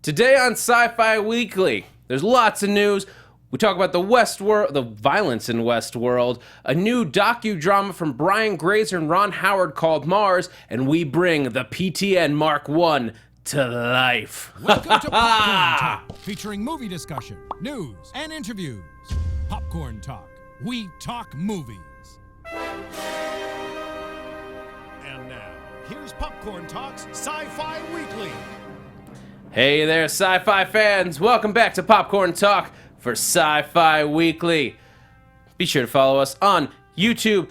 Today on Sci-Fi Weekly, there's lots of news. We talk about the Westworld, the violence in Westworld, a new docu-drama from Brian Grazer and Ron Howard called Mars, and we bring the PTN Mark I to life. Welcome to Popcorn Talk, featuring movie discussion, news, and interviews. Popcorn Talk. We talk movies. And now, here's Popcorn Talk's Sci-Fi Weekly. Hey there, sci-fi fans. Welcome back to Popcorn Talk for Sci-Fi Weekly. Be sure to follow us on YouTube,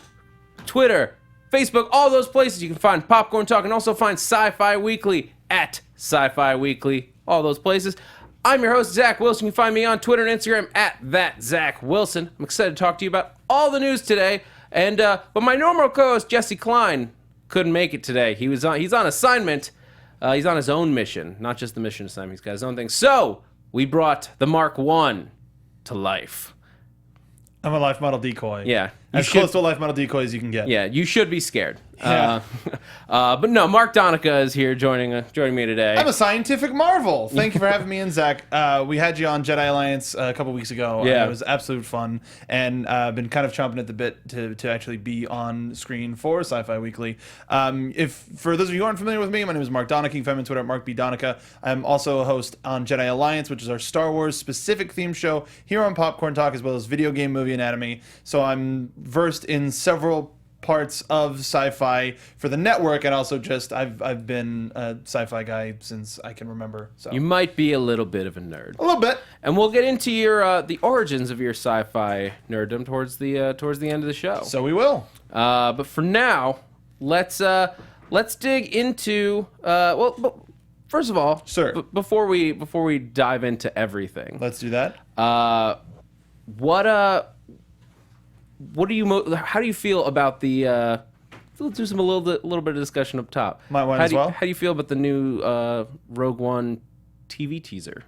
Twitter, Facebook, all those places. You can find Popcorn Talk and also find Sci-Fi Weekly at Sci-Fi Weekly, all those places. I'm your host, Zach Wilson. You can find me on Twitter and Instagram at @ThatZachWilson. I'm excited to talk to you about all the news today. And but my normal co-host, Jesse Klein, couldn't make it today. He's on assignment. He's on his own mission, not just the mission assignment. He's got his own thing. So we brought the Mark I to life. I'm a life model decoy. Yeah. As close to a life model decoy as you can get. Yeah, you should be scared. Yeah. But no, Mark Donica is here joining me today. I'm a scientific marvel. Thank you for having me in, Zach. We had you on Jedi Alliance a couple weeks ago. Yeah. It was absolute fun. And I've been kind of chomping at the bit to actually be on screen for Sci-Fi Weekly. For those of you who aren't familiar with me, my name is Mark Donica. You can find me on Twitter at MarkBDonica. I'm also a host on Jedi Alliance, which is our Star Wars specific theme show here on Popcorn Talk, as well as video game movie anatomy. So I'm versed in several parts of sci-fi for the network, and also just I've been a sci-fi guy since I can remember. So You might be a little bit of a nerd. a little bit. And we'll get into your the origins of your sci-fi nerddom towards the end of the show. So we will. But for now, let's dig into but first of all, Sir. Before we dive into everything, Let's do that. what do you how do you feel about the let's do a little bit of discussion up top. Might want how as do you, well. How do you feel about the new Rogue One TV teaser?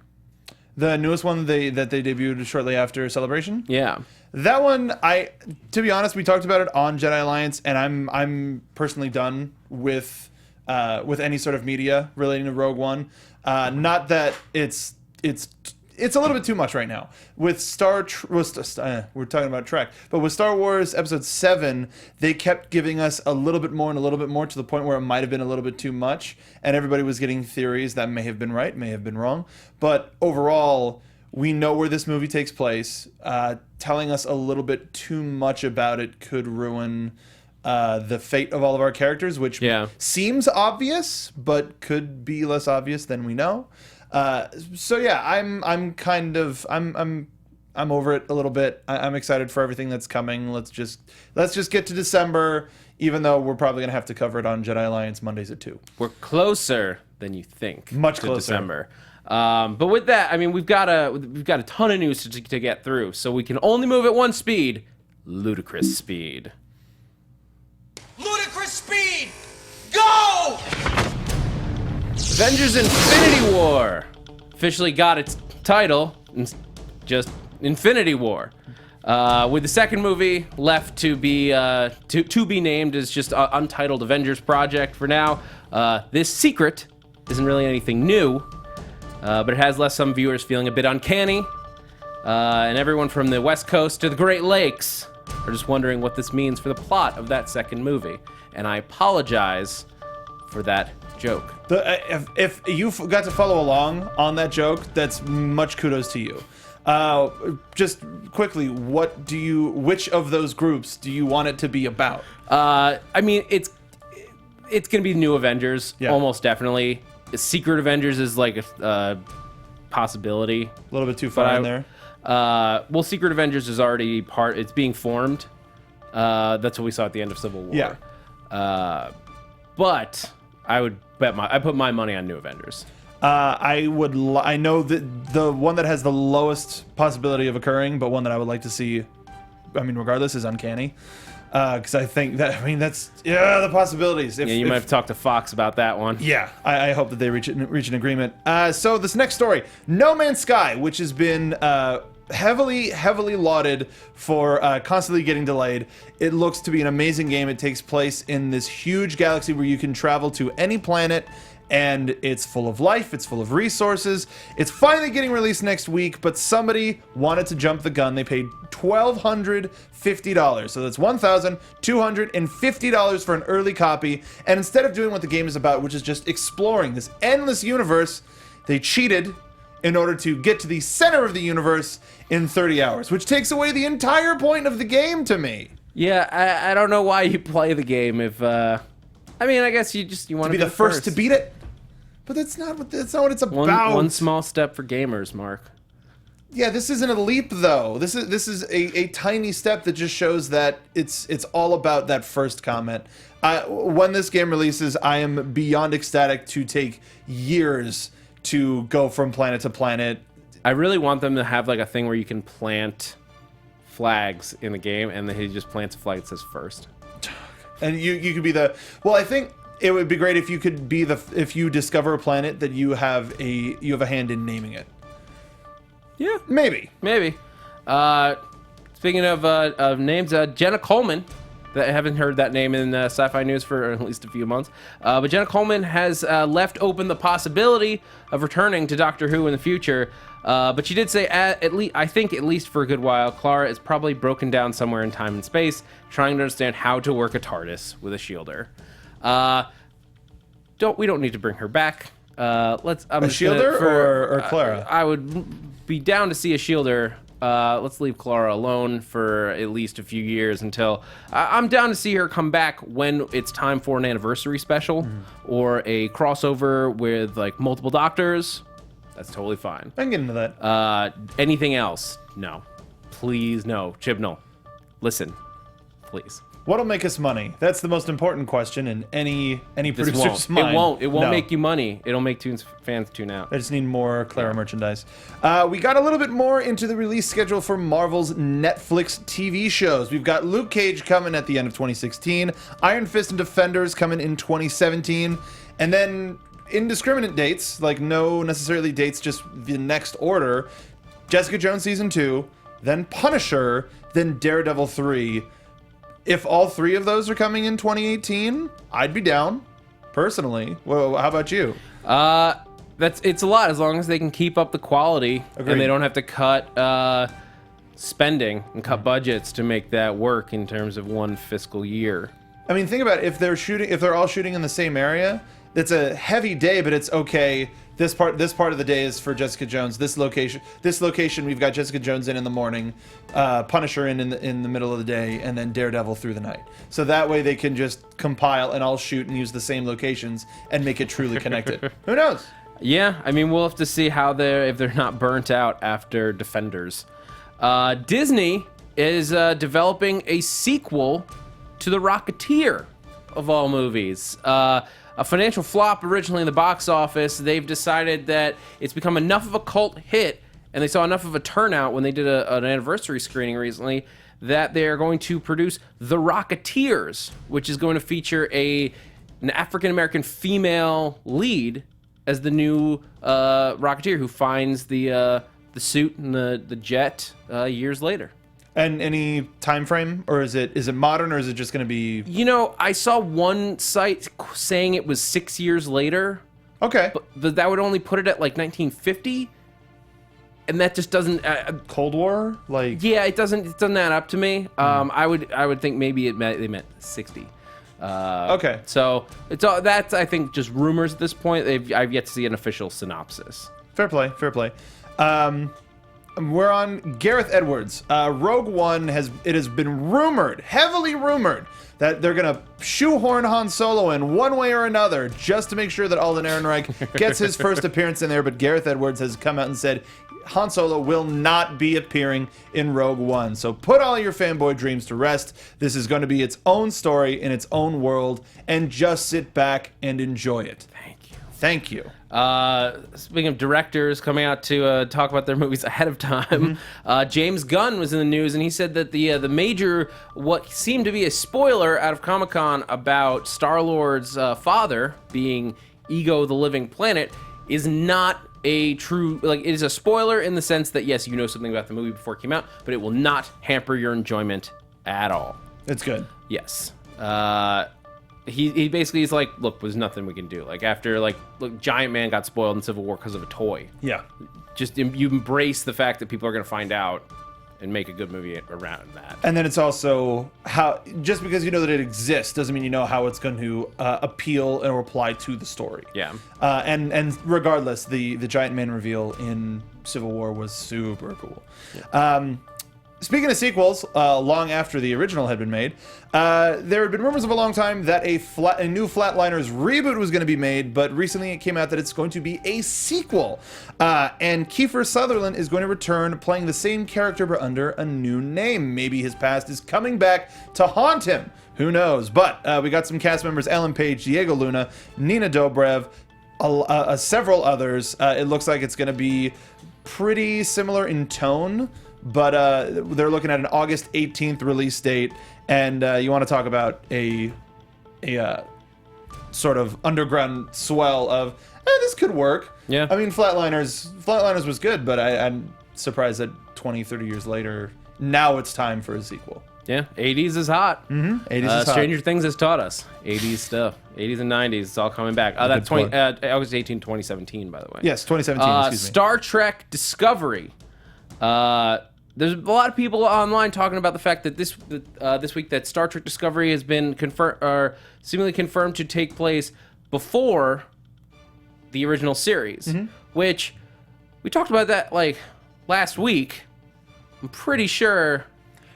The newest one that they debuted shortly after Celebration. Yeah. That one, to be honest, we talked about it on Jedi Alliance, and I'm personally done with any sort of media relating to Rogue One. Not that it's a little bit too much right now. With we're talking about Trek, but with Star Wars Episode 7, they kept giving us a little bit more and a little bit more to the point where it might have been a little bit too much, and everybody was getting theories that may have been right, may have been wrong. But overall, we know where this movie takes place. Telling us a little bit too much about it could ruin the fate of all of our characters, which seems obvious, but could be less obvious than we know. So yeah, I'm over it a little bit. I'm excited for everything that's coming. Let's just get to December, even though we're probably gonna have to cover it on Jedi Alliance Mondays at 2. We're closer than you think. Much to closer. December. But with that, I mean, we've got a ton of news to get through, so we can only move at one speed, ludicrous speed. Ludicrous speed! Go! Avengers Infinity War officially got its title, just Infinity War. With the second movie left to be named as just Untitled Avengers Project for now. This secret isn't really anything new, but it has left some viewers feeling a bit uncanny. And everyone from the West Coast to the Great Lakes are just wondering what this means for the plot of that second movie. And I apologize for that joke. If you got to follow along on that joke, that's much kudos to you. Just quickly, which of those groups do you want it to be about? I mean, it's gonna be New Avengers, Yeah. almost definitely. Secret Avengers is like a possibility. A little bit too far in there. Well, Secret Avengers is already it's being formed. That's what we saw at the end of Civil War. Yeah. But I put my money on New Avengers. I know that the one that has the lowest possibility of occurring, but one that I would like to see, I mean, regardless, is Uncanny. Because I think that, that's the possibilities. You might have talked to Fox about that one. Yeah, I hope that they reach an agreement. So this next story, No Man's Sky, which has been heavily lauded for constantly getting delayed. It looks to be an amazing game. It takes place in this huge galaxy where you can travel to any planet and it's full of life, it's full of resources. It's finally getting released next week, but somebody wanted to jump the gun. They paid $1,250. So that's $1,250 for an early copy. And instead of doing what the game is about, which is just exploring this endless universe, they cheated in order to get to the center of the universe in 30 hours, which takes away the entire point of the game to me. Yeah, I don't know why you play the game if, I mean, I guess you want To be the first to beat it? But that's not what it's about. One small step for gamers, Mark. Yeah, this isn't a leap though. This is a tiny step that just shows that it's all about that first comment. When this game releases, I am beyond ecstatic to take years to go from planet to planet. I really want them to have like a thing where you can plant flags in the game, and then he just plants a flag that says first. And you could be the... Well, I think it would be great if you could be if you discover a planet that you have a hand in naming it. Yeah, Maybe. Speaking of names, Jenna Coleman. I haven't heard that name in sci-fi news for at least a few months. But Jenna Coleman has left open the possibility of returning to Doctor Who in the future. But she did say, at least for a good while, Clara is probably broken down somewhere in time and space, trying to understand how to work a TARDIS with a shielder. We don't need to bring her back. A shielder or Clara? I would be down to see a shielder. Let's leave Clara alone for at least a few years until I'm down to see her come back when it's time for an anniversary special or a crossover with like multiple doctors. That's totally fine. I can get into that. Anything else? No. Please, no. Chibnall, listen, please. What'll make us money? That's the most important question in any producer's mind. It won't make you money. It'll make fans tune out. I just need more Clara merchandise. We got a little bit more into the release schedule for Marvel's Netflix TV shows. We've got Luke Cage coming at the end of 2016, Iron Fist and Defenders coming in 2017, and then indiscriminate dates, like no necessarily dates, just the next order, Jessica Jones Season 2, then Punisher, then Daredevil 3. If all three of those are coming in 2018, I'd be down, personally. Well, how about you? It's a lot as long as they can keep up the quality. Agreed. And they don't have to cut spending and cut budgets to make that work in terms of one fiscal year. I mean, think about it. If they're all shooting in the same area, it's a heavy day, but it's okay. This part of the day is for Jessica Jones. This location we've got Jessica Jones in the morning, Punisher in the middle of the day, and then Daredevil through the night. So that way they can just compile and all shoot and use the same locations and make it truly connected. Who knows? Yeah, I mean, we'll have to see if they're not burnt out after Defenders. Disney is developing a sequel to The Rocketeer, of all movies. A financial flop originally in the box office, they've decided that it's become enough of a cult hit, and they saw enough of a turnout when they did an anniversary screening recently, that they are going to produce The Rocketeers, which is going to feature an African-American female lead as the new Rocketeer who finds the suit and the jet years later. And any time frame, or is it modern, or is it just going to be? You know, I saw one site saying it was 6 years later. Okay, but that would only put it at like 1950, and that just doesn't. Cold War, like. Yeah, it doesn't add up to me. I would think maybe they meant 60. Okay. So that's I think just rumors at this point. I've yet to see an official synopsis. Fair play. We're on Gareth Edwards. Rogue One has been heavily rumored, that they're gonna shoehorn Han Solo in one way or another just to make sure that Alden Ehrenreich gets his first appearance in there. But Gareth Edwards has come out and said Han Solo will not be appearing in Rogue One. So put all your fanboy dreams to rest. This is going to be its own story in its own world, and just sit back and enjoy it. Thank you. Speaking of directors coming out to talk about their movies ahead of time, James Gunn was in the news, and he said that the major, what seemed to be a spoiler out of Comic-Con about Star-Lord's father being Ego the Living Planet is not a true, it is a spoiler in the sense that, yes, you know something about the movie before it came out, but it will not hamper your enjoyment at all. It's good. Yes. he basically is like, look, there's nothing we can do. Like after look, Giant Man got spoiled in Civil War because of a toy. Yeah. Just you embrace the fact that people are going to find out and make a good movie around that. And then it's also how, just because you know that it exists doesn't mean you know how it's going to appeal and apply to the story. Yeah. And regardless, the Giant Man reveal in Civil War was super cool. Yeah. Speaking of sequels, long after the original had been made, there had been rumors of a long time that a new Flatliners reboot was going to be made, but recently it came out that it's going to be a sequel. And Kiefer Sutherland is going to return playing the same character but under a new name. Maybe his past is coming back to haunt him. Who knows? But we got some cast members: Ellen Page, Diego Luna, Nina Dobrev, several others. It looks like it's going to be pretty similar in tone, but they're looking at an August 18th release date, and you want to talk about a sort of underground swell of, this could work. Yeah. I mean, Flatliners was good, but I'm surprised that 20, 30 years later, now it's time for a sequel. Yeah, 80s is hot. 80s is hot. Stranger Things has taught us. 80s stuff. 80s and 90s, it's all coming back. That's August 18, 2017, by the way. Yes, 2017, excuse me. Star Trek Discovery. There's a lot of people online talking about the fact that this week that Star Trek Discovery has been seemingly confirmed to take place before the original series, which we talked about that like last week. I'm pretty sure.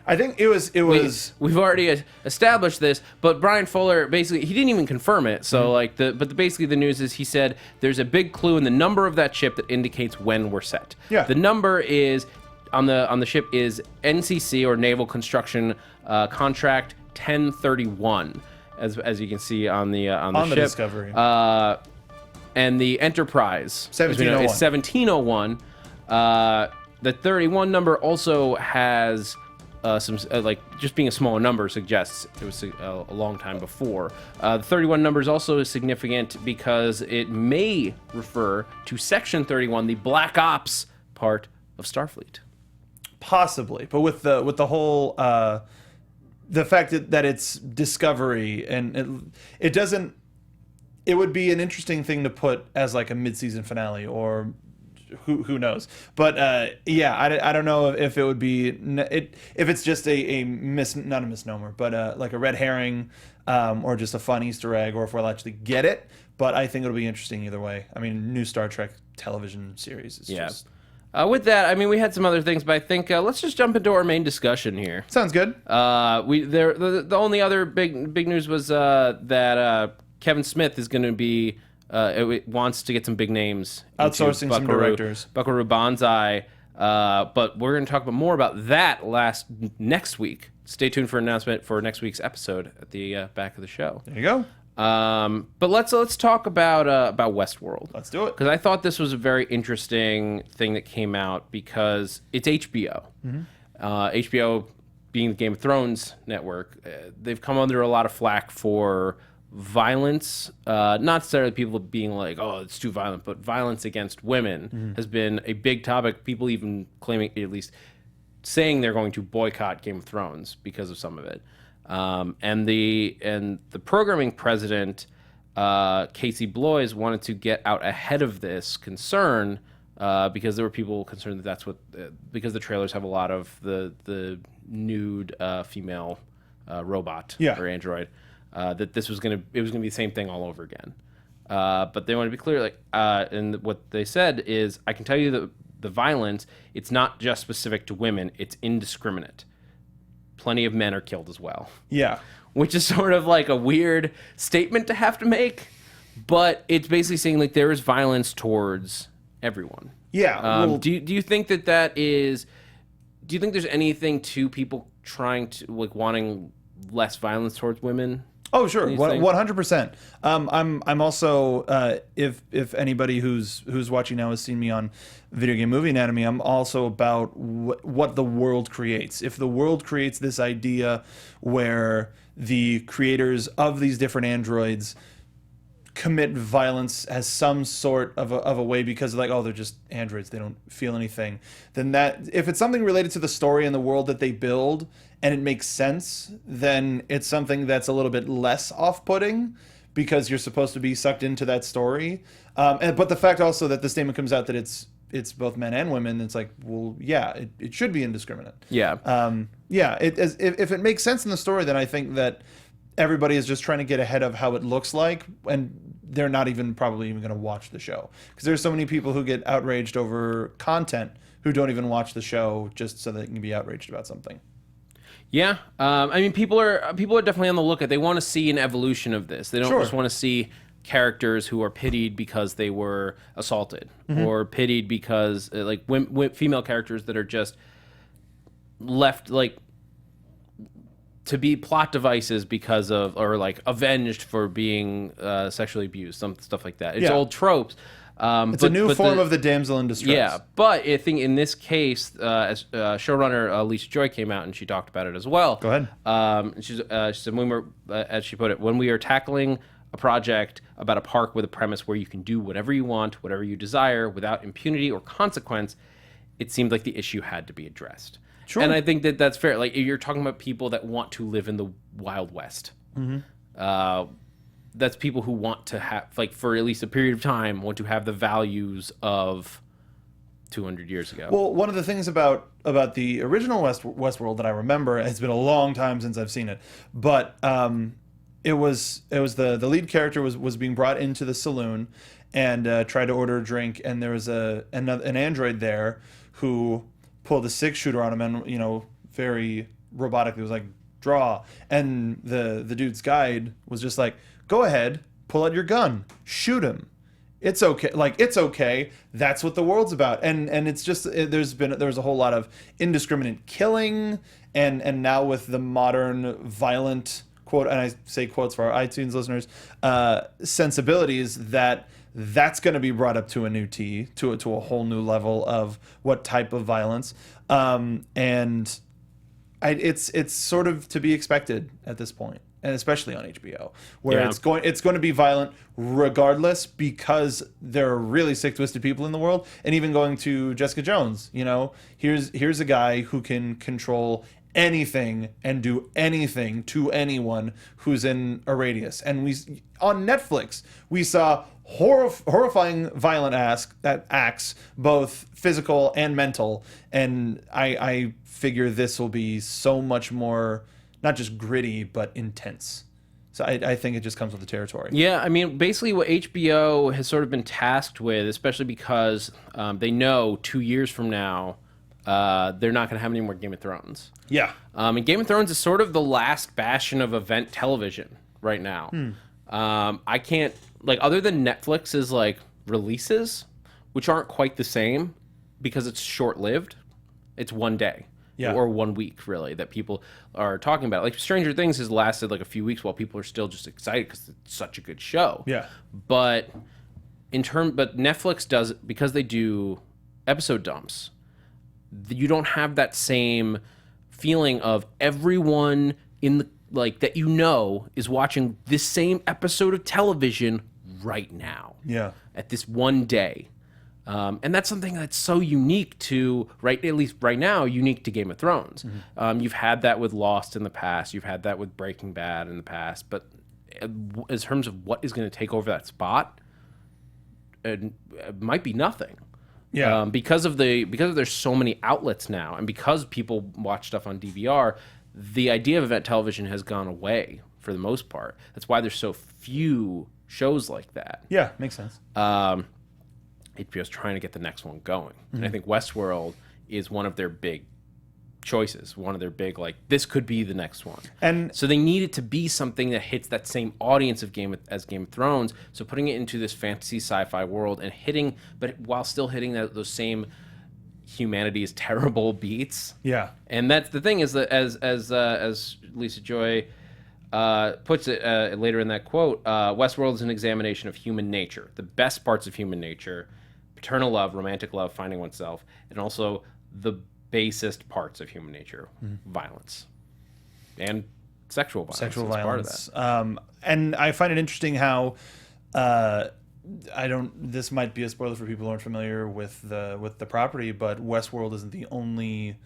I think it was. We've already established this, but Brian Fuller basically he didn't even confirm it. So basically the news is he said there's a big clue in the number of that ship that indicates when we're set. Yeah. The number is on the ship is NCC or Naval Construction Contract 1031, as you can see on the ship. The Discovery. And the Enterprise 1701. is 1701. The 31 number also has some just being a smaller number suggests it was a long time before. The 31 number is also significant because it may refer to Section 31, the Black Ops part of Starfleet. Possibly, but with the whole the fact that it's Discovery and it doesn't. It would be an interesting thing to put as like a mid-season finale, or who knows. But I don't know if it would be if it's just not a misnomer, but like a red herring, or just a fun Easter egg, or if we'll actually get it. But I think it'll be interesting either way. I mean, new Star Trek television series is just. With that, I mean, we had some other things, but I think let's just jump into our main discussion here. Sounds good. The only other big news was that Kevin Smith is going to be wants to get some big names, outsourcing some directors. Buckaroo Banzai, but we're going to talk more about that next week. Stay tuned for an announcement for next week's episode at the back of the show. There you go. But let's talk about Westworld. Let's do it. Because I thought this was a very interesting thing that came out because it's HBO. HBO being the Game of Thrones network, they've come under a lot of flack for violence. Not necessarily people being like, oh, it's too violent, but violence against women has been a big topic. People even claiming, at least saying they're going to boycott Game of Thrones because of some of it. And the programming president, Casey Bloys, wanted to get out ahead of this concern because there were people concerned that that's what because the trailers have a lot of the nude female robot or android, that this was gonna be the same thing all over again. But they want to be clear, and what they said is, I can tell you that the violence, it's not just specific to women; it's indiscriminate. Plenty of men are killed as well. Yeah. Which is sort of like a weird statement to have to make, but it's basically saying like there is violence towards everyone. Yeah. Do you think that is? Do you think there's anything to people trying to wanting less violence towards women? Oh, sure, 100%. I'm also if anybody who's watching now has seen me on Video Game Movie Anatomy, I'm also about what the world creates. If the world creates this idea where the creators of these different androids commit violence as some sort of a way because like, oh, they're just androids, they don't feel anything, then that, if it's something related to the story and the world that they build and it makes sense, then it's something that's a little bit less off-putting because you're supposed to be sucked into that story. But the fact also that the statement comes out that it's both men and women, it's like, well, yeah, it should be indiscriminate. Yeah. If it makes sense in the story, then I think that everybody is just trying to get ahead of how it looks like, and they're not even probably even going to watch the show, because there's so many people who get outraged over content who don't even watch the show just so they can be outraged about something. Yeah, I mean, people are definitely on the lookout. They want to see an evolution of this. They don't Sure. just want to see characters who are pitied because they were assaulted, or pitied because like female characters that are just left like to be plot devices because of, or like avenged for being sexually abused, some stuff like that. It's old tropes. It's a new form of the damsel in distress. Yeah, but I think in this case, as showrunner Lisa Joy came out and she talked about it as well. Go ahead. She said, when we're, as she put it, when we are tackling a project about a park with a premise where you can do whatever you want, whatever you desire, without impunity or consequence, it seemed like the issue had to be addressed. Sure. And I think that that's fair. Like, you're talking about people that want to live in the Wild West. That's people who want to have, like, for at least a period of time, want to have the values of 200 years ago. Well, one of the things about the original Westworld that I remember, it's been a long time since I've seen it, but it was the lead character was being brought into the saloon and tried to order a drink, and there was an android there who pulled a 6-shooter on him, and very robotically was like, draw, and the dude's guide was just like, go ahead, pull out your gun, shoot him. It's okay. Like, it's okay. That's what the world's about. And it's just, there's a whole lot of indiscriminate killing, and now with the modern violent quote, and I say quotes for our iTunes listeners, sensibilities, that's going to be brought up to a new to a whole new level of what type of violence. It's sort of to be expected at this point, and especially on HBO, where it's going to be violent regardless, because there are really sick, twisted people in the world. And even going to Jessica Jones, here's a guy who can control anything and do anything to anyone who's in a radius. And on Netflix we saw horrifying violent acts, both physical and mental. And I figure this will be so much more, not just gritty, but intense. So I think it just comes with the territory. Yeah, I mean, basically what HBO has sort of been tasked with, especially because they know 2 years from now they're not going to have any more Game of Thrones. Yeah. And Game of Thrones is sort of the last bastion of event television right now. I can't, like, other than Netflix's like releases, which aren't quite the same because it's short-lived. It's one day. Yeah. Or 1 week, really, that people are talking about. Like, Stranger Things has lasted like a few weeks while people are still just excited because it's such a good show. Yeah. But Netflix does, because they do episode dumps, you don't have that same feeling of everyone in the, like, that is watching this same episode of television right now. Yeah. At this one day. And that's something that's so unique to, at least right now, unique to Game of Thrones. You've had that with Lost in the past. You've had that with Breaking Bad in the past. But in terms of what is going to take over that spot, it might be nothing. Yeah. Because there's so many outlets now, and because people watch stuff on DVR, the idea of event television has gone away for the most part. That's why there's so few shows like that. Yeah, makes sense. HBO's trying to get the next one going. And I think Westworld is one of their big choices, one of their big, like, this could be the next one. And so they need it to be something that hits that same audience of Game of Thrones. So putting it into this fantasy sci-fi world and but while still hitting those same humanity is terrible beats. Yeah. And that's the thing, is that as Lisa Joy puts it later in that quote, Westworld is an examination of human nature, the best parts of human nature, paternal love, romantic love, finding oneself, and also the basest parts of human nature, violence and sexual violence. Sexual is violence. part of that. And I find it interesting how I don't. This might be a spoiler for people who aren't familiar with the property, but Westworld isn't the only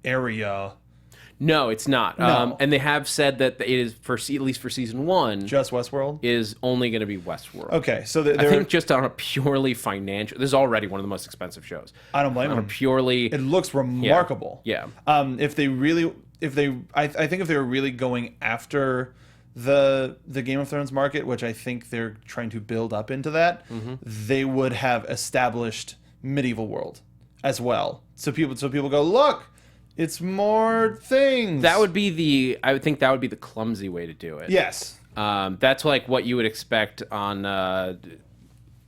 area. No, it's not. No. And they have said that it is at least for season 1. Just Westworld is only going to be Westworld. Okay, so I think just on a purely financial. This is already one of the most expensive shows. I don't blame them. Purely, it looks remarkable. Yeah. I think if they were really going after the Game of Thrones market, which I think they're trying to build up into that, they would have established medieval world as well. So people go, look, it's more things. I would think that would be the clumsy way to do it. Yes. That's like what you would expect on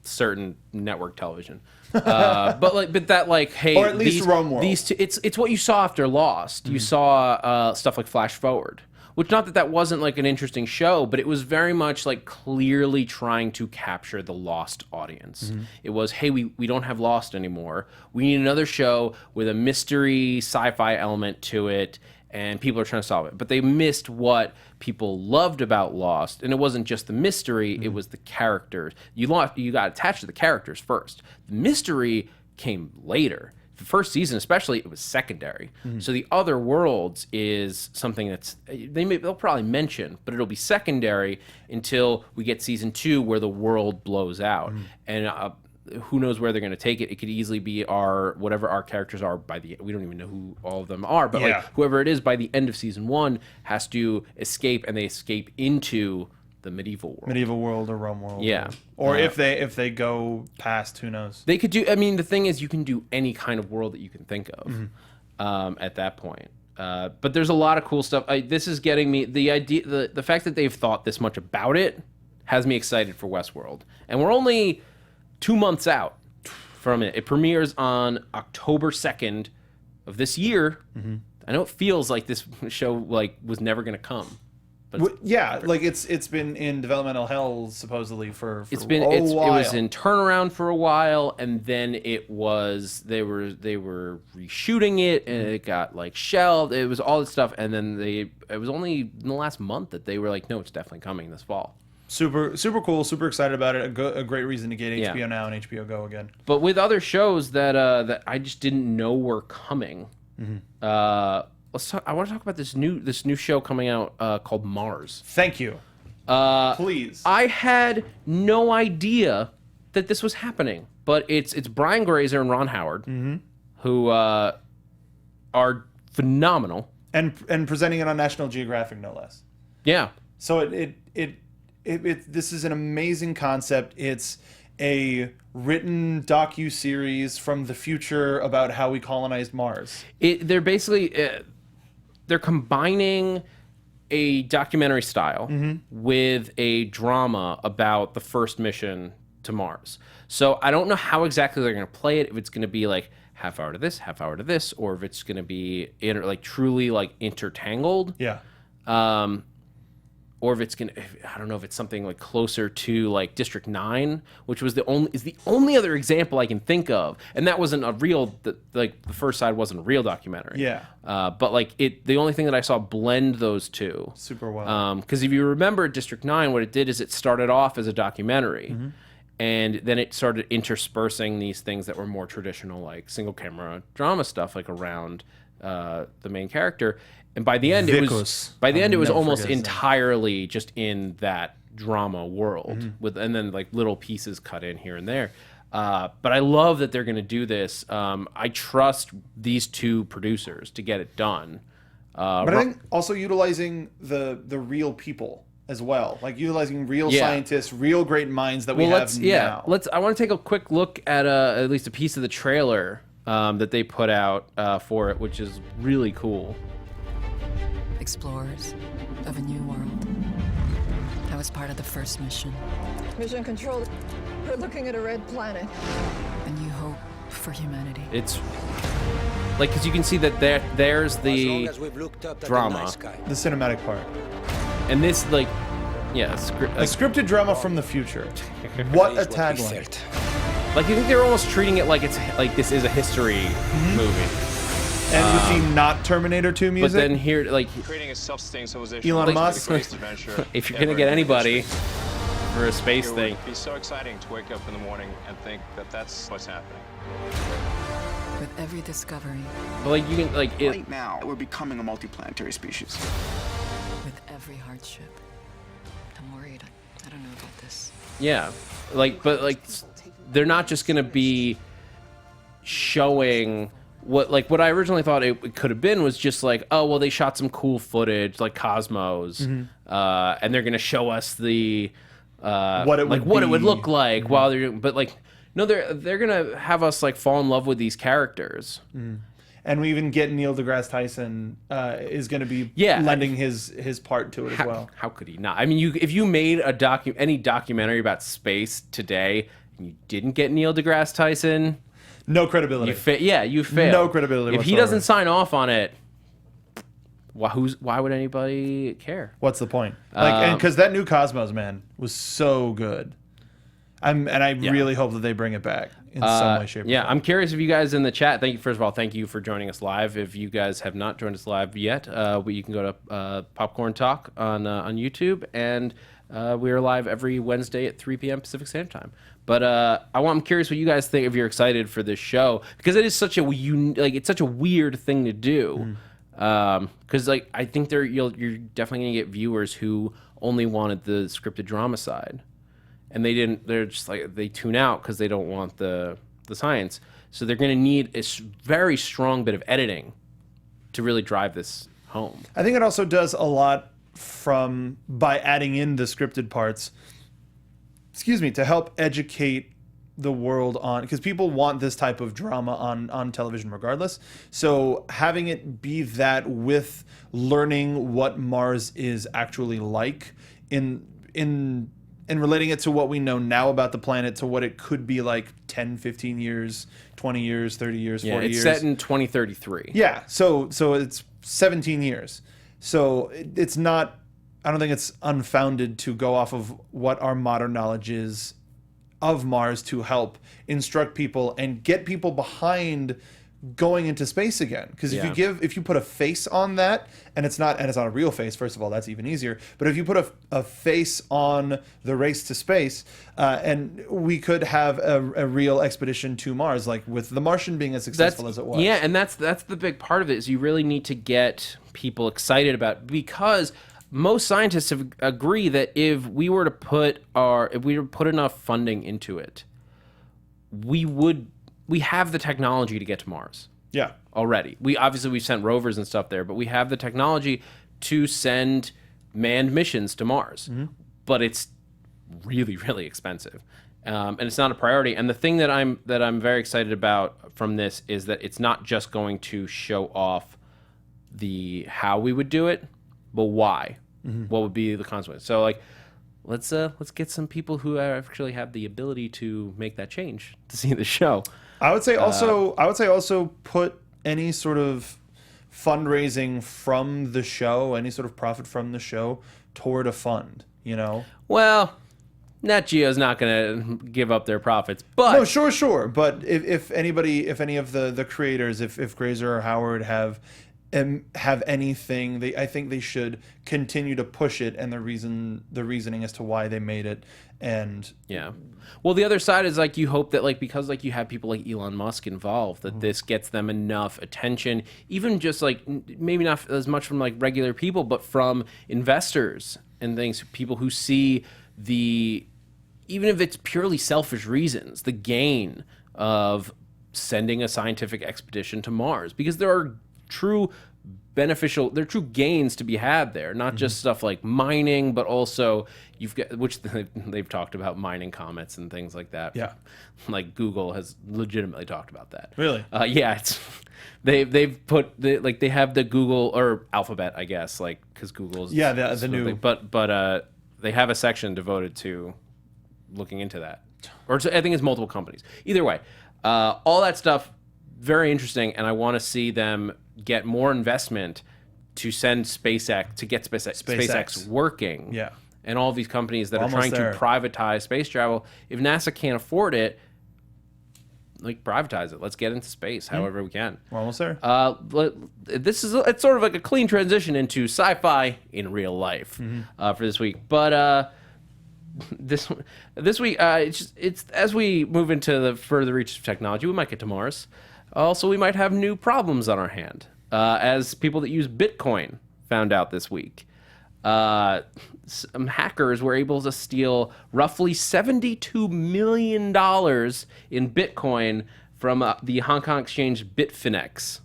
certain network television. But that like, hey, or at least Rome World. These two, it's what you saw after Lost. You saw stuff like Flash Forward, which not that wasn't like an interesting show, but it was very much like clearly trying to capture the Lost audience. It was, hey, we don't have Lost anymore. We need another show with a mystery sci-fi element to it, and people are trying to solve it. But they missed what people loved about Lost, and it wasn't just the mystery, it was the characters. You got attached to the characters first. The mystery came later. The first season especially, it was secondary. So the other worlds is something that's they'll probably mention, but it'll be secondary until we get season 2 where the world blows out. And who knows where they're going to take it. It could easily be whatever our characters are we don't even know who all of them are, but like whoever it is by the end of season 1 has to escape, and they escape into the medieval world or Rome world. Yeah. Or if they go past, who knows? They could do. I mean, the thing is, you can do any kind of world that you can think of at that point. But there's a lot of cool stuff. This is getting me the idea. The fact that they've thought this much about it has me excited for Westworld, and we're only 2 months out from it. It premieres on October 2nd of this year. I know it feels like this show was never going to come. But it's been in developmental hell supposedly for a while. It was in turnaround for a while, and then they were reshooting it, and it got shelved. It was all this stuff, and then it was only in the last month that they were like, no, it's definitely coming this fall. Super cool, super excited about it. A great reason to get HBO Now and HBO Go again. But with other shows that I just didn't know were coming. I want to talk about this new show coming out called Mars. Thank you. Please. I had no idea that this was happening, but it's Brian Grazer and Ron Howard, who are phenomenal, and presenting it on National Geographic, no less. Yeah. So this is an amazing concept. It's a written docu-series from the future about how we colonized Mars. They're basically they're combining a documentary style with a drama about the first mission to Mars. So I don't know how exactly they're going to play it. If it's going to be like half hour to this, or if it's going to be truly intertangled. Yeah. Or if it's I don't know if it's something closer to District 9, which was the only other example I can think of, and that wasn't a real the first side wasn't a real documentary. Yeah. But the only thing that I saw blend those two super well. Because if you remember District 9, what it did is it started off as a documentary, and then it started interspersing these things that were more traditional single camera drama stuff around the main character. And by the end, it was almost entirely just in that drama world, and then little pieces cut in here and there. But I love that they're going to do this. I trust these two producers to get it done. But I think also utilizing the real people as well, utilizing real scientists, real great minds that we have now. I want to take a quick look at least a piece of the trailer that they put out for it, which is really cool. Explorers of a new world. That was part of the first mission. Mission control. We're looking at a red planet. A new hope for humanity. It's because you can see that there's the drama, the cinematic part, and this a scripted drama from the future. What a tagline! You think they're almost treating it like it's this is a history movie. And with the not Terminator 2 music. But then here, creating a self-sustaining civilization. Elon Musk. If you're gonna get anybody, for a space It thing. would be so exciting to wake up in the morning and think that that's what's happening. With every discovery, But like you can like it. Right now, we're becoming a multiplanetary species. with every hardship. I'm worried. I don't know about this. Yeah, but they're not just gonna be showing what I originally thought it could have been was just like, oh well, they shot some cool footage like Cosmos, and they're gonna show us the What it would what it would be. look like while they're doing, but like no, they're gonna have us like fall in love with these characters. And we even get Neil deGrasse Tyson is going to be Yeah. lending his part to it as well. How could he not? I mean, if you made any documentary about space today and you didn't get Neil deGrasse Tyson, No credibility. you fail. No credibility If he whatsoever. doesn't sign off on it, why would anybody care? What's the point? And because that new Cosmos, man, was so good. I really hope that they bring it back in some way, shape, or Yeah, form. I'm curious if you guys in the chat. First of all, thank you for joining us live. If you guys have not joined us live yet, you can go to Popcorn Talk on YouTube, and we are live every Wednesday at 3 p.m. Pacific Standard Time. But I'm curious what you guys think, if you're excited for this show, because it is such it's such a weird thing to do. Because I think you're definitely gonna get viewers who only wanted the scripted drama side. And they're just like, they tune out because they don't want the science. So they're going to need a very strong bit of editing to really drive this home. I think it also does a lot by adding in the scripted parts, to help educate the world on, because people want this type of drama on television regardless. So having it be that with learning what Mars is actually like and relating it to what we know now about the planet to what it could be like 10, 15 years, 20 years, 30 years, 40 it's years. set in 2033. Yeah, so it's 17 years. So it's not, I don't think it's unfounded to go off of what our modern knowledge is of Mars to help instruct people and get people behind going into space again. Because if you put a face on that, and it's not a real face, first of all, that's even easier. But if you put a face on the race to space, and we could have a real expedition to Mars, like with The Martian being as successful as it was. Yeah, and that's the big part of it, is you really need to get people excited about it, because most scientists agree that if we were to put enough funding into it, we have the technology to get to Mars. Yeah. Already. We've sent rovers and stuff there, but we have the technology to send manned missions to Mars. But it's really, really expensive. And it's not a priority. And the thing that I'm very excited about from this is that it's not just going to show off how we would do it, but why. What would be the consequence? So let's get some people who actually have the ability to make that change to see the show. I would say also put any sort of fundraising from the show, any sort of profit from the show toward a fund, Well, Nat Geo's not going to give up their profits, but No, sure. But if any of the creators, if Grazer or Howard have anything, I think they should continue to push it, and the reasoning as to why they made it. And yeah. Well, the other side is you hope that because you have people like Elon Musk involved, that this gets them enough attention, even just maybe not as much from regular people, but from investors and things, people who see even if it's purely selfish reasons, the gain of sending a scientific expedition to Mars, because there are true gains to be had there, not just stuff like mining, but also which they've talked about mining comets and things like that. Yeah. Google has legitimately talked about that. Really? Yeah, they've put they have the Google or Alphabet, I guess, because Google's the new, but they have a section devoted to looking into that, or I think it's multiple companies. Either way, all that stuff very interesting, and I want to see them get more investment to send SpaceX to get SpaceX working. Yeah. And all these companies that are Almost trying there. to privatize space travel. If NASA can't afford it, privatize it. Let's get into space however we can. We're almost there. It's sort of like a clean transition into sci-fi in real life for this week. But this week, it's as we move into the further reaches of technology, we might get to Mars. Also, we might have new problems on our hand, as people that use Bitcoin found out this week. Some hackers were able to steal roughly $72 million in Bitcoin from the Hong Kong exchange Bitfinex.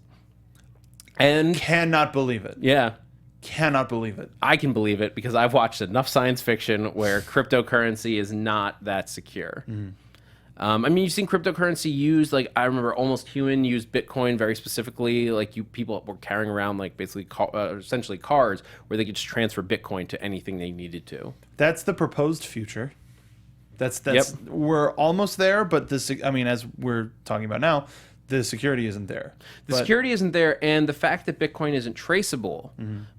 And Cannot believe it. yeah, Cannot believe it. I can believe it because I've watched enough science fiction where cryptocurrency is not that secure. I mean, you've seen cryptocurrency used, like, I remember Almost Human used Bitcoin very specifically. Like, people were carrying around, like, basically, essentially cars where they could just transfer Bitcoin to anything they needed to. That's the proposed future. That's Yep. We're almost there, but this, I mean, as we're talking about now, the security isn't there. The security isn't there, and the fact that Bitcoin isn't traceable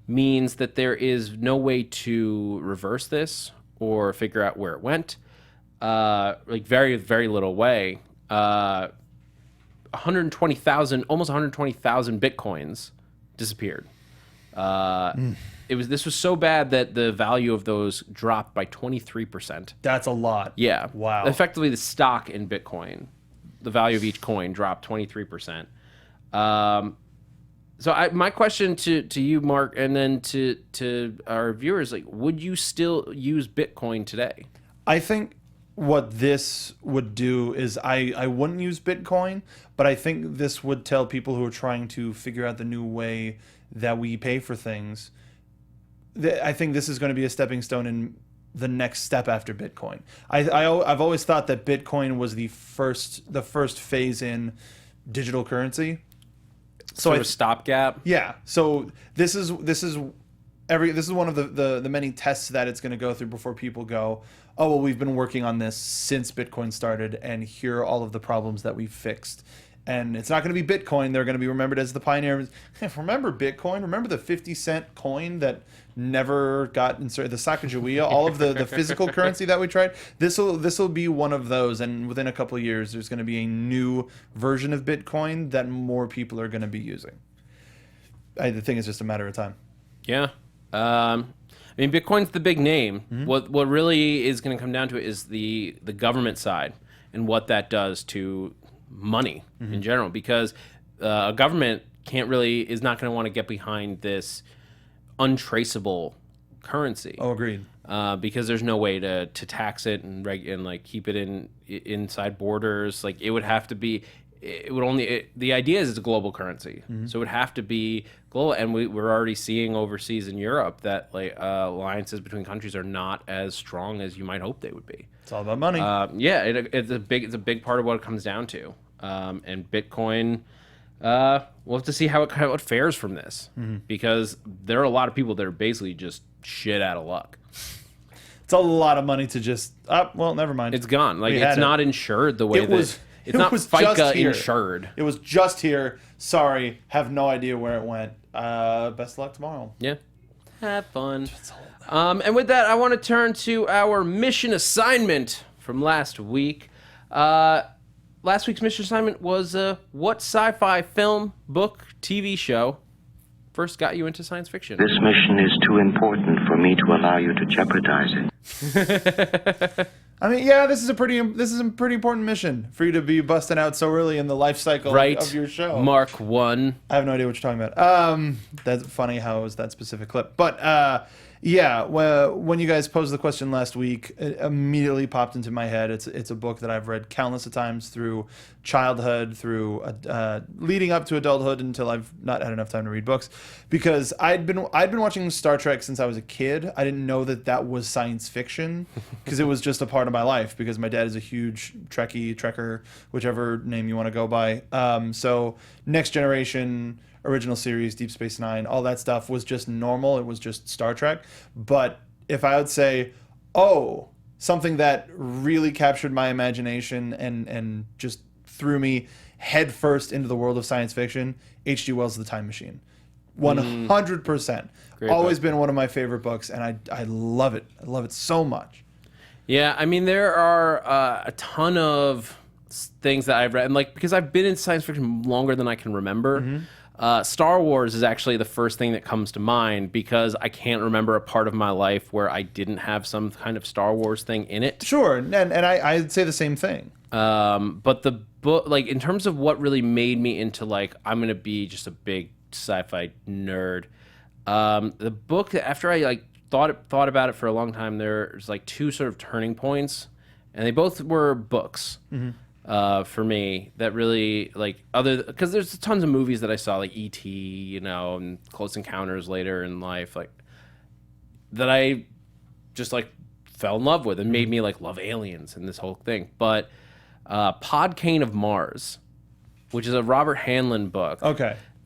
means that there is no way to reverse this or figure out where it went. Like very, very little way. 120,000, almost 120,000 Bitcoins disappeared. This was so bad that the value of those dropped by 23%. That's a lot. Yeah. Wow. Effectively, the stock in Bitcoin, the value of each coin dropped 23%. So my question to you, Mark, and then to our viewers, like, would you still use Bitcoin today? I think what this would do is I wouldn't use Bitcoin, but I think this would tell people who are trying to figure out the new way that we pay for things. I think this is going to be a stepping stone in the next step after Bitcoin. I've always thought that Bitcoin was the first phase in digital currency. So Sort of stopgap. Yeah. So this is one of the many tests that it's going to go through before people go, oh, well, we've been working on this since Bitcoin started, and here are all of the problems that we've fixed. And it's not going to be Bitcoin. They're going to be remembered as the pioneers. Remember Bitcoin? Remember the 50-cent coin that never got inserted? The Sacagawea, all of the physical currency that we tried. This will be one of those. And within a couple of years, there's going to be a new version of Bitcoin that more people are going to be using. I think it's just a matter of time. Yeah. I mean, Bitcoin's the big name. What really is going to come down to it is the government side and what that does to money in general, because a government is not going to want to get behind this untraceable currency. Oh, agreed. Because there's no way to tax it and like keep it inside borders. Like it would have to be. The idea is it's a global currency, so it would have to be global. And we're already seeing overseas in Europe that like alliances between countries are not as strong as you might hope they would be. It's all about money. Yeah, it's a big part of what it comes down to. And Bitcoin, we'll have to see how it fares from this, because there are a lot of people that are basically just shit out of luck. It's a lot of money to just well, never mind. It's gone. Like it's not insured the way it's not FICA insured. It was just here. Sorry, have no idea where it went. Best of luck tomorrow. Yeah, have fun. And with that, I want to turn to our mission assignment from last week. Last week's mission assignment was what sci-fi film, book, TV show first got you into science fiction? This mission is too important for me to allow you to jeopardize it. I mean, yeah, this is a pretty important mission for you to be busting out so early in the life cycle of your show. Mark 1. I have no idea what you're talking about. That's funny how it was that specific clip. But yeah, when you guys posed the question last week, it immediately popped into my head. It's a book that I've read countless of times through childhood, through leading up to adulthood, until I've not had enough time to read books, because I'd been watching Star Trek since I was a kid. I didn't know that was science fiction, because it was just a part of my life, because my dad is a huge Trekker, whichever name you want to go by. So Next Generation, original series, Deep Space Nine, all that stuff was just normal. It was just Star Trek. But if I would say, something that really captured my imagination and just threw me headfirst into the world of science fiction, H.G. Wells' The Time Machine. 100%. Always been one of my favorite books, and I love it. I love it so much. Yeah, I mean, there are a ton of things that I've read, and like, because I've been in science fiction longer than I can remember. Star Wars is actually the first thing that comes to mind because I can't remember a part of my life where I didn't have some kind of Star Wars thing in it. Sure, and I'd say the same thing. But the book, like in terms of what really made me into like I'm gonna be just a big sci-fi nerd. The book, after I like thought about it for a long time, there's like two sort of turning points, and they both were books. For me, that really like because there's tons of movies that I saw like E.T., you know, and Close Encounters later in life, like that I just like fell in love with and made me like love aliens and this whole thing. But Podkayne of Mars, which is a Robert Hanlon book,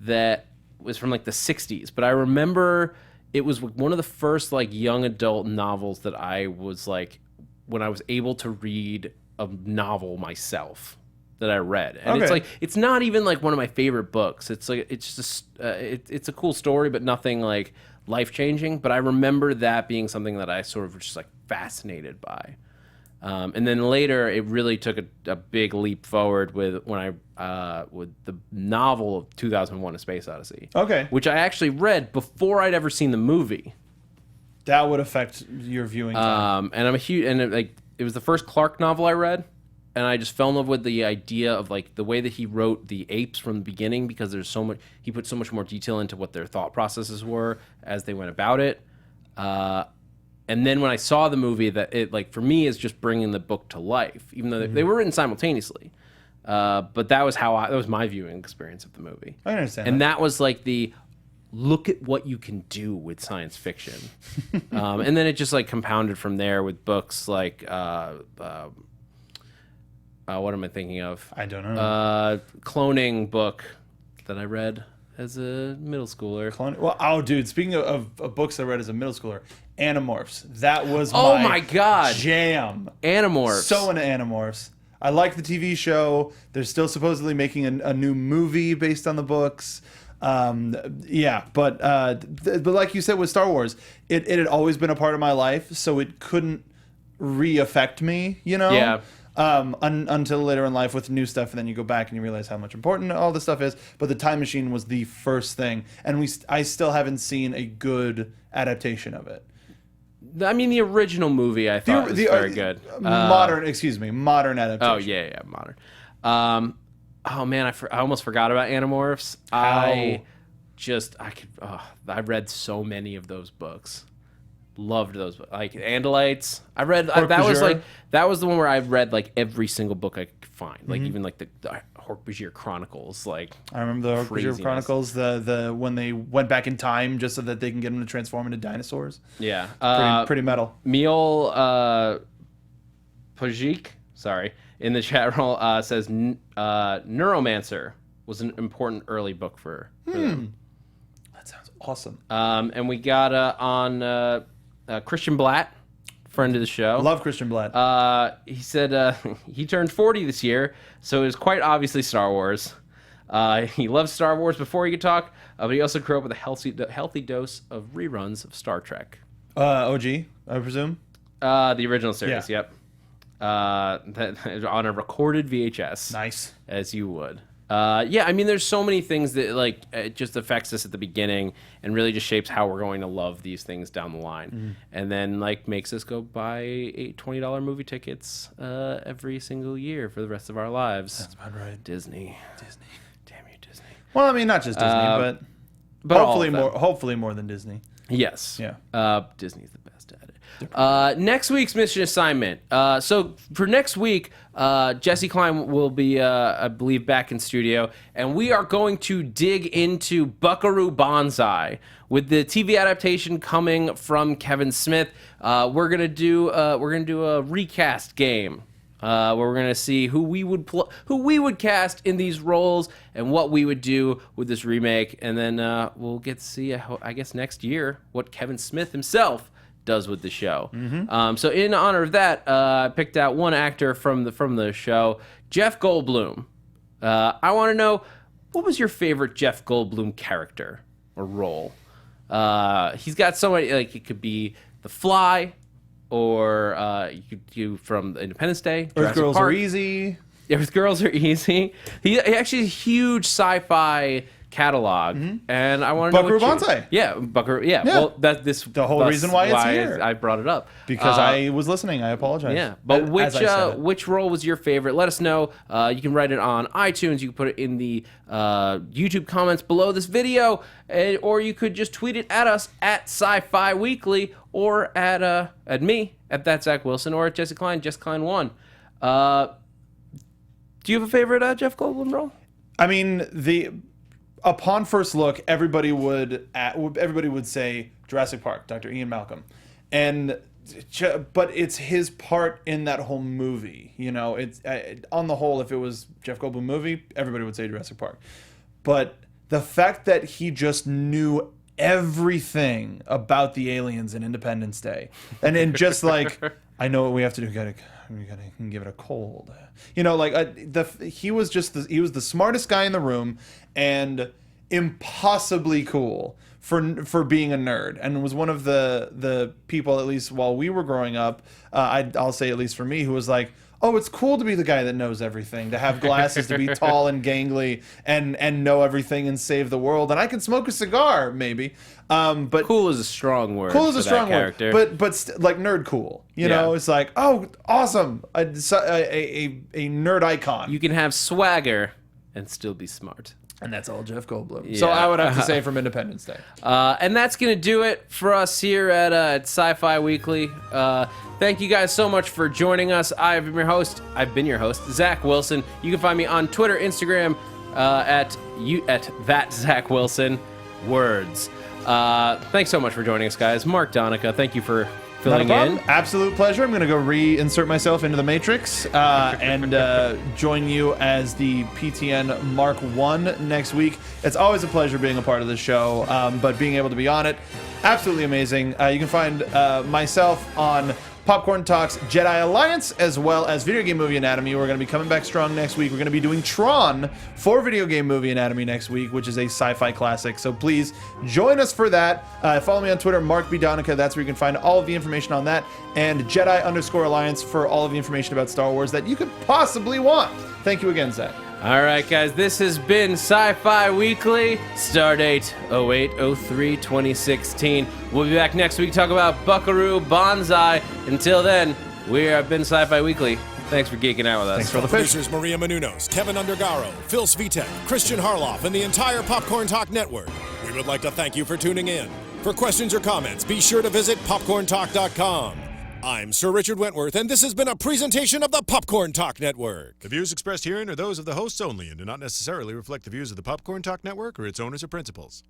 that was from like the 60s, but I remember it was one of the first like young adult novels that I was like when I was able to read a novel myself that I read, and it's like it's not even like one of my favorite books. It's like it's just it's a cool story, but nothing like life changing. But I remember that being something that I sort of was just like fascinated by. And then later, it really took a big leap forward with when with the novel of 2001: A Space Odyssey. Which I actually read before I'd ever seen the movie. That would affect your viewing time. And I'm a huge it was the first Clarke novel I read, and I just fell in love with the idea of like the way that he wrote the apes from the beginning, because there's so much he put so much more detail into what their thought processes were as they went about it. And then when I saw the movie, that it like for me is just bringing the book to life, even though they were written simultaneously. But that was that was my viewing experience of the movie. I understand. And that was like the look at what you can do with science fiction. And then it just like compounded from there with books like what am I thinking of? I don't know. Cloning book that I read as a middle schooler. Well, dude, speaking of books I read as a middle schooler, Animorphs. That was my god, jam. Animorphs. So into Animorphs. I like the TV show. They're still supposedly making a new movie based on the books. But like you said with Star Wars, it had always been a part of my life, so it couldn't re-affect me, you know? Yeah. Until later in life with new stuff, and then you go back and you realize how much important all this stuff is. But the Time Machine was the first thing, and I still haven't seen a good adaptation of it. I mean, the original movie I thought was very good. Modern adaptation. Oh yeah, modern. Oh man, I almost forgot about Animorphs. I read so many of those books. Loved those books. Like Andalites. I read that was the one where I read like every single book I could find. Like even like the Hork-Bajir Chronicles. Like I remember the Hork-Bajir Chronicles. The when they went back in time just so that they can get them to transform into dinosaurs. Yeah, pretty metal. Miel Pajik, sorry, in the chat roll says Neuromancer was an important early book for them. That sounds awesome. And we got on Kristian Blatt, friend of the show. Love Kristian Blatt. He said he turned 40 this year, so it was quite obviously Star Wars. He loves Star Wars before he could talk, but he also grew up with a healthy dose of reruns of Star Trek. OG, I presume? The original series, yep. On a recorded VHS. Nice. As you would. I mean, there's so many things that like it just affects us at the beginning and really just shapes how we're going to love these things down the line, and then like makes us go buy $20 movie tickets every single year for the rest of our lives. That's about right. Disney, damn you, Disney. Well, I mean, not just Disney, but hopefully more than Disney. Yes. Yeah. Disney's the best at it. Next week's mission assignment. So for next week, Jesse Klein will be, I believe, back in studio, and we are going to dig into Buckaroo Banzai with the TV adaptation coming from Kevin Smith. We're gonna do a recast game. Where we're gonna see who we would cast in these roles and what we would do with this remake, and then we'll get to see, I guess, next year what Kevin Smith himself does with the show. So in honor of that, I picked out one actor from the show, Jeff Goldblum. I want to know, what was your favorite Jeff Goldblum character or role? He's got so many, like it could be The Fly. Or you could do from Independence Day. Earth Girls Are Easy. Earth Girls Are Easy. He actually is a huge sci-fi catalog, and I want to know Buckaroo what Banzai. Yeah, Buckaroo. Yeah. Yeah. Well, the whole reason why it's here. I brought it up Because I was listening. I apologize. Yeah, but As I said it. which role was your favorite? Let us know. You can write it on iTunes. You can put it in the YouTube comments below this video, or you could just tweet it at us at Sci-Fi Weekly, or at me at that Zach Wilson, or at Jesse Klein, Jess Klein 1. Do you have a favorite Jeff Goldblum role? I mean, upon first look, everybody would say Jurassic Park, Dr. Ian Malcolm, but it's his part in that whole movie. You know, it's on the whole, if it was Jeff Goldblum movie, everybody would say Jurassic Park. But the fact that he just knew everything about the aliens in Independence Day, and then just like, I know what we have to do. We gotta give it a cold. You know, like he was the smartest guy in the room, and impossibly cool for being a nerd, and was one of the people, at least while we were growing up, I'll say at least for me, who was like, oh, it's cool to be the guy that knows everything, to have glasses, to be tall and gangly, and know everything and save the world, and I can smoke a cigar maybe. But cool is a strong word. Cool is for a strong that word, character. but like nerd cool. You know, it's like, oh, awesome, a nerd icon. You can have swagger and still be smart. And that's all Jeff Goldblum. Yeah. So I would have to say from Independence Day. And that's going to do it for us here at Sci-Fi Weekly. Thank you guys so much for joining us. I've been your host, Zach Wilson. You can find me on Twitter, Instagram, at that Zach Wilson. Words. Thanks so much for joining us, guys. Mark Donica, thank you for filling in. Absolute pleasure. I'm going to go reinsert myself into the Matrix and join you as the PTN Mark 1 next week. It's always a pleasure being a part of this show, but being able to be on it, absolutely amazing. You can find myself on Popcorn Talks Jedi Alliance, as well as Video Game Movie Anatomy. We're going to be coming back strong next week. We're going to be doing Tron for Video Game Movie Anatomy next week, which is a sci-fi classic. So please join us for that. Follow me on Twitter, Mark B. Donica. That's where you can find all of the information on that. And Jedi_Alliance for all of the information about Star Wars that you could possibly want. Thank you again, Zach. All right, guys, this has been Sci-Fi Weekly, Stardate 08/03/2016. We'll be back next week to talk about Buckaroo Banzai. Until then, we have been Sci-Fi Weekly. Thanks for geeking out with us. Thanks for the Producers Maria Menounos, Kevin Undergaro, Phil Svitek, Kristian Harloff, and the entire Popcorn Talk Network. We would like to thank you for tuning in. For questions or comments, be sure to visit popcorntalk.com. I'm Sir Richard Wentworth, and this has been a presentation of the Popcorn Talk Network. The views expressed herein are those of the hosts only and do not necessarily reflect the views of the Popcorn Talk Network or its owners or principals.